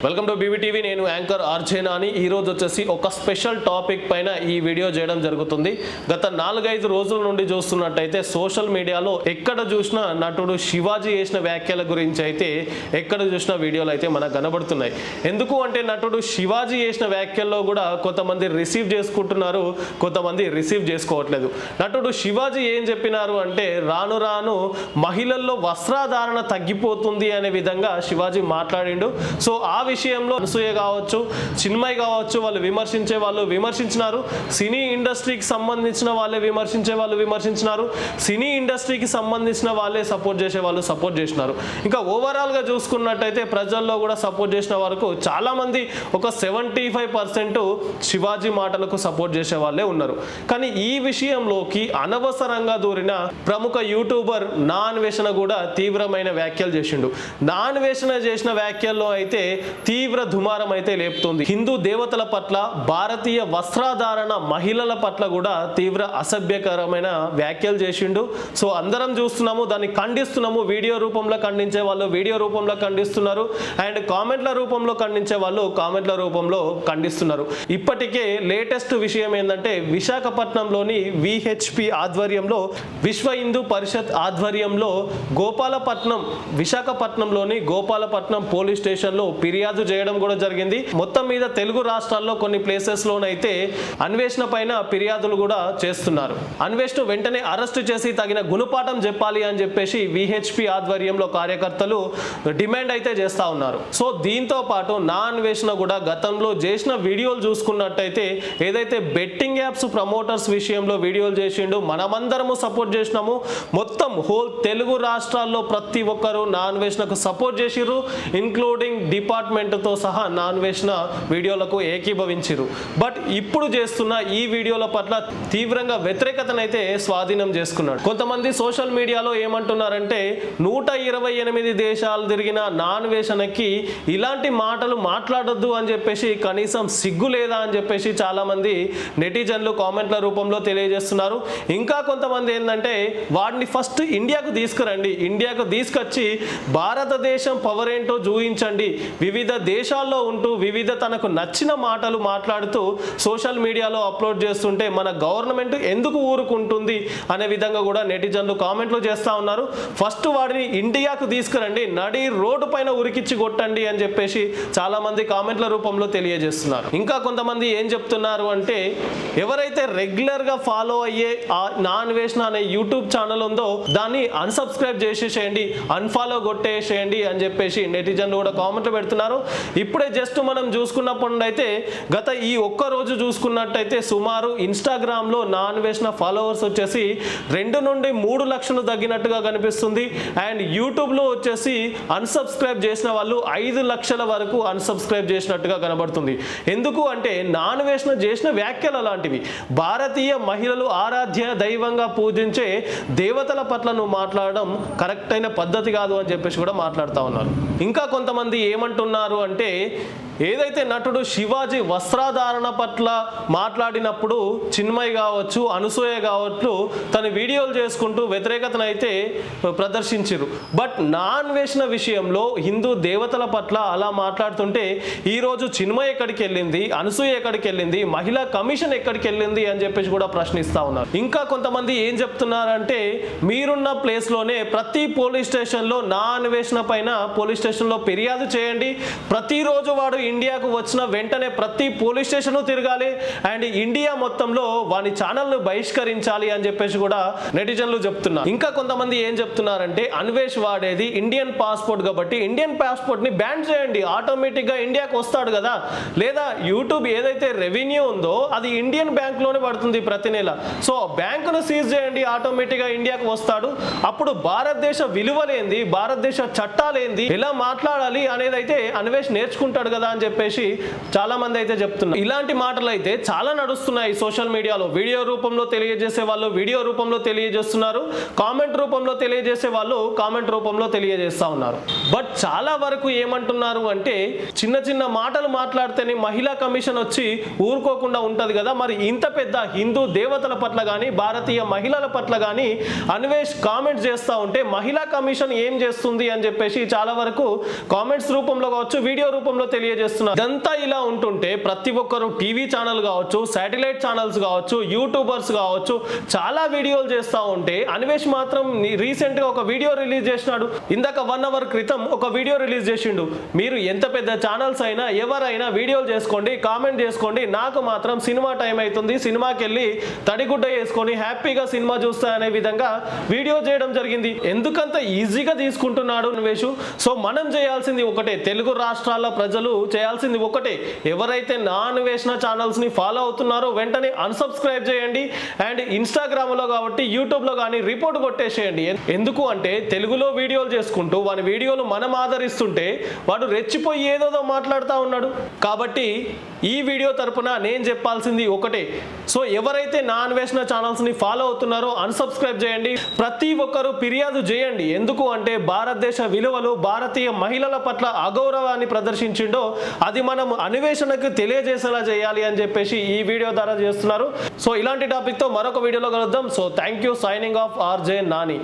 Welcome to బీబీటీవీ. నేను anchor RJ Nani. ఈ రోజు వచ్చేసి ఒక స్పెషల్ టాపిక్ పైన ఈ వీడియో చేయడం జరుగుతుంది. గత 4-5 రోజుల నుండి చూస్తున్నట్టయితే సోషల్ మీడియాలో ఎక్కడ చూసినా నటుడు శివాజీ చేసిన వ్యాఖ్యల గురించి అయితే ఎక్కడ చూసిన వీడియోలు అయితే మనకు కనబడుతున్నాయి. ఎందుకు అంటే నటుడు శివాజీ చేసిన వ్యాఖ్యల్లో కూడా కొంతమంది రిసీవ్ చేసుకుంటున్నారు, కొంతమంది రిసీవ్ చేసుకోవట్లేదు. నటుడు శివాజీ ఏం చెప్పినారు అంటే రాను రాను మహిళల్లో వస్త్రధారణ తగ్గిపోతుంది అనే విధంగా శివాజీ మాట్లాడిండు. సో ఆ విషయంలో అనసూయ కావచ్చు, చిన్మయ్ కావచ్చు, వాళ్ళు విమర్శించినారు. సినీ ఇండస్ట్రీకి సంబంధించిన వాళ్ళే విమర్శించినారు. సినీ ఇండస్ట్రీకి సంబంధించిన వాళ్ళే సపోర్ట్ చేసినారు. ఇంకా ఓవరాల్గా చూసుకున్నట్టయితే ప్రజల్లో కూడా సపోర్ట్ చేసిన వరకు చాలామంది ఒక 75% శివాజీ మాటలకు సపోర్ట్ చేసే వాళ్ళే ఉన్నారు. కానీ ఈ విషయంలోకి అనవసరంగా దూరిన ప్రముఖ యూట్యూబర్ నా అన్వేషణ కూడా తీవ్రమైన వ్యాఖ్యలు చేసిండు. నా అన్వేషణ చేసిన వ్యాఖ్యల్లో అయితే తీవ్ర దుమారం అయితే లేపుతుంది. హిందూ దేవతల పట్ల, భారతీయ వస్త్రధారణ మహిళల పట్ల కూడా తీవ్ర అసభ్యకరమైన వ్యాఖ్యలు చేసిండు. సో అందరం చూస్తున్నాము, దాన్ని ఖండిస్తున్నాము. వీడియో రూపంలో ఖండించే వాళ్ళు వీడియో రూపంలో ఖండిస్తున్నారు, అండ్ కామెంట్ల రూపంలో ఖండించే వాళ్ళు కామెంట్ల రూపంలో ఖండిస్తున్నారు. ఇప్పటికే లేటెస్ట్ విషయం ఏంటంటే విశాఖపట్నంలోని విహెచ్పి ఆధ్వర్యంలో, విశ్వ హిందూ పరిషత్ ఆధ్వర్యంలో విశాఖపట్నంలోని గోపాలపట్నం పోలీస్ స్టేషన్లో ఫిర్యాదు చేయడం కూడా జరిగింది. మొత్తం మీద తెలుగు రాష్ట్రాల్లో కొన్ని ప్లేసెస్ లోనైతే అన్వేషణ పైన ఫిర్యాదులు కూడా చేస్తున్నారు. అన్వేషణ వెంటనే అరెస్ట్ చేసి తగిన గుణపాఠం చెప్పాలి అని చెప్పేసి విహెచ్పి ఆధ్వర్యంలో కార్యకర్తలు డిమాండ్ అయితే చేస్తా ఉన్నారు. సో దీంతో పాటు నా అన్వేషణ కూడా గతంలో చేసిన వీడియోలు చూసుకున్నట్టయితే ఏదైతే బెట్టింగ్ యాప్స్ ప్రమోటర్స్ విషయంలో వీడియోలు చేసిండు, మనమందరము సపోర్ట్ చేసినాము. మొత్తం హోల్ తెలుగు రాష్ట్రాల్లో ప్రతి ఒక్కరు నా అన్వేషణకు సపోర్ట్ చేసిర్రు, ఇంక్లూడింగ్ డిపార్ట్మెంట్తో సహా నా అన్వేషణ వీడియోలకు ఏకీభవించారు. బట్ ఇప్పుడు చేస్తున్న ఈ వీడియోల పట్ల తీవ్రంగా వ్యతిరేకతనైతే స్వాధీనం చేసుకున్నాడు. కొంతమంది సోషల్ మీడియాలో ఏమంటున్నారంటే 128 దేశాలు తిరిగిన నా అన్వేషణకి ఇలాంటి మాటలు మాట్లాడొద్దు అని చెప్పేసి కనీసం సిగ్గు లేదా అని చెప్పేసి చాలా మంది నెటిజన్లు కామెంట్ల రూపంలో తెలియజేస్తున్నారు. ఇంకా కొంతమంది ఏంటంటే వాడిని ఫస్ట్ ఇండియాకు తీసుకురండి, ఇండియాకు తీసుకొచ్చి భారతదేశం పవర్ ఏంటో చూపించండి. వివిధ దేశాల్లో ఉంటూ వివిధ తనకు నచ్చిన మాటలు మాట్లాడుతూ సోషల్ మీడియాలో అప్లోడ్ చేస్తుంటే మన గవర్నమెంట్ ఎందుకు ఊరుకుంటుంది అనే విధంగా కూడా నెటిజన్లు కామెంట్లు చేస్తూ ఉన్నారు. ఫస్ట్ వాడిని ఇండియాకు తీసుకురండి, నడి రోడ్డు పైన ఉరికిచ్చి కొట్టండి అని చెప్పేసి చాలా మంది కామెంట్ల రూపంలో తెలియజేస్తున్నారు. ఇంకా కొంతమంది ఏం చెప్తున్నారు అంటే ఎవరైతే రెగ్యులర్గా ఫాలో అయ్యే నా అన్వేషణ అనే యూట్యూబ్ ఛానల్ ఉందో దాన్ని అన్సబ్స్క్రైబ్ చేసేసేయండి, అన్ఫాలో కొట్టేసేయండి అని చెప్పేసి నెటిజన్లు కూడా కామెంట్లు పెడుతున్నారు. ఇప్పుడే జస్ట్ మనం చూసుకున్నప్పుడు అయితే గత ఈ ఒక్క రోజు చూసుకున్నట్టయితే సుమారు ఇన్స్టాగ్రామ్లో నా అన్వేషణ ఫాలోవర్స్ వచ్చేసి 2 నుండి 3 లక్షలు తగ్గినట్టుగా కనిపిస్తుంది. అండ్ యూట్యూబ్లో వచ్చేసి అన్సబ్స్క్రైబ్ చేసిన వాళ్ళు 5 లక్షల వరకు అన్సబ్స్క్రైబ్ చేసినట్టుగా కనబడుతుంది. ఎందుకు అంటే నా అన్వేషణ చేసిన వ్యాఖ్యలు అలాంటివి. భారతీయ మహిళలు ఆరాధ్య దైవంగా పూజించే దేవతల పట్ల నువ్వు మాట్లాడడం కరెక్ట్ అయిన పద్ధతి కాదు అని చెప్పేసి కూడా మాట్లాడుతూ ఉన్నారు. ఇంకా కొంతమంది ఏమంటున్నారు అంటే ఏదైతే నటుడు శివాజీ వస్త్రధారణ పట్ల మాట్లాడినప్పుడు చిన్మయ్ కావచ్చు, అనసూయ కావచ్చు తన వీడియోలు చేసుకుంటూ వ్యతిరేకతను అయితే ప్రదర్శించారు. బట్ నా అన్వేషణ విషయంలో హిందూ దేవతల పట్ల అలా మాట్లాడుతుంటే ఈరోజు చిన్మయ్ ఎక్కడికి వెళ్ళింది, అనసూయ ఎక్కడికి వెళ్ళింది, మహిళా కమిషన్ ఎక్కడికి వెళ్ళింది అని చెప్పేసి కూడా ప్రశ్నిస్తూ ఉన్నారు. ఇంకా కొంతమంది ఏం చెప్తున్నారంటే మీరున్న ప్లేస్లోనే ప్రతి పోలీస్ స్టేషన్లో నా అన్వేషణ పైన పోలీస్ స్టేషన్లో ఫిర్యాదు చేయండి, ప్రతిరోజు వాడు ఇండియాకు వచ్చిన వెంటనే ప్రతి పోలీస్ స్టేషన్ తిరగాలి, అండ్ ఇండియా మొత్తంలో వాని ఛానల్ను బహిష్కరించాలి అని చెప్పేసి కూడా నెటిజన్లు చెప్తున్నారు. ఇంకా కొంతమంది ఏం చెప్తున్నారంటే అన్వేష్ వాడేది ఇండియన్ పాస్పోర్ట్ కాబట్టి ఇండియన్ పాస్పోర్ట్ ని బ్యాన్ చేయండి, ఆటోమేటిక్ గా ఇండియాకు వస్తాడు కదా. లేదా యూట్యూబ్ ఏదైతే రెవెన్యూ ఉందో అది ఇండియన్ బ్యాంక్ లోనే పడుతుంది ప్రతి నెల. సో బ్యాంకును సీజ్ చేయండి, ఆటోమేటిక్ గా ఇండియాకు వస్తాడు. అప్పుడు భారతదేశ విలువలేంది, భారతదేశ చట్టాలేంది, ఎలా మాట్లాడాలి అనేది అయితే అన్వేష్ నేర్చుకుంటాడు కదా అని చెప్పేసి చాలా మంది అయితే చెప్తున్నారు. ఇలాంటి మాటలు అయితే చాలా నడుస్తున్నాయి సోషల్ మీడియాలో. వీడియో రూపంలో తెలియజేసే వాళ్ళు వీడియో రూపంలో తెలియజేస్తున్నారు, కామెంట్ రూపంలో తెలియజేసే వాళ్ళు కామెంట్ రూపంలో తెలియజేస్తా ఉన్నారు. బట్ చాలా వరకు ఏమంటున్నారు అంటే చిన్న చిన్న మాటలు మాట్లాడితేనే మహిళా కమిషన్ వచ్చి ఊరుకోకుండా ఉంటది కదా, మరి ఇంత పెద్ద హిందూ దేవతల పట్ల కానీ భారతీయ మహిళల పట్ల కానీ అన్వేష్ కామెంట్ చేస్తూ ఉంటే మహిళా కమిషన్ ఏం చేస్తుంది అని చెప్పేసి చాలా వరకు కామెంట్స్ రూపంలో కావచ్చు, వీడియో రూపంలో తెలియజేస్తున్నారు. ఇదంతా ఇలా ఉంటుంటే ప్రతి ఒక్కరు టీవీ ఛానల్ కావచ్చు, శాటిలైట్ ఛానల్స్ కావచ్చు, యూట్యూబర్స్ కావచ్చు చాలా వీడియోలు చేస్తూ ఉంటే అన్వేష్ మాత్రం రీసెంట్ గా ఒక వీడియో రిలీజ్ చేసినాడు. ఇందాక 1 అవర్ క్రితం ఒక వీడియో రిలీజ్ చేసిండు. మీరు ఎంత పెద్ద ఛానల్స్ అయినా ఎవరైనా వీడియోలు చేసుకోండి, కామెంట్ చేసుకోండి, నాకు మాత్రం సినిమా టైం అవుతుంది, సినిమాకి వెళ్ళి తడిగుడ్డ వేసుకొని హ్యాపీగా సినిమా చూస్తా అనే విధంగా వీడియో చేయడం జరిగింది. ఎందుకంత ఈజీగా తీసుకుంటున్నాడు అన్వేష్? సో మనం చేయాల్సింది ఒకటే, తెలుగు రాష్ట్రాల ప్రజలు చేయాల్సింది ఒకటే, ఎవరైతే నా అన్వేషణ ఛానల్స్ ని ఫాలో అవుతున్నారో వెంటనే అన్సబ్స్క్రైబ్ చేయండి. అండ్ ఇన్స్టాగ్రామ్ లో కాబట్టి యూట్యూబ్ లో కానీ రిపోర్ట్ కొట్టేసేయండి. ఎందుకు అంటే తెలుగులో వీడియోలు చేసుకుంటూ వాని వీడియోలు మనం ఆదరిస్తుంటే వాడు రెచ్చిపోయి ఏదోదో మాట్లాడుతూ ఉన్నాడు. కాబట్టి ఈ వీడియో తరపున నేను చెప్పాల్సింది ఒకటే, సో ఎవరైతే నా అన్వేషణ ఛానల్స్ ని ఫాలో అవుతున్నారో అన్సబ్స్క్రైబ్ చేయండి. ప్రతి ఒక్కరూ ఫిర్యాదు చేయండి. ఎందుకు అంటే భారతదేశ విలువలు, భారతీయ మహిళల పట్ల అగౌరవాన్ని ప్రదర్శించిండో అది మనం అన్వేషణకు తెలియజేసేలా చేయాలి అని చెప్పేసి ఈ వీడియో ద్వారా చేస్తున్నారు. సో ఇలాంటి టాపిక్ తో మరొక వీడియోలో కలుద్దాం. So thank you. Signing off RJ Nani.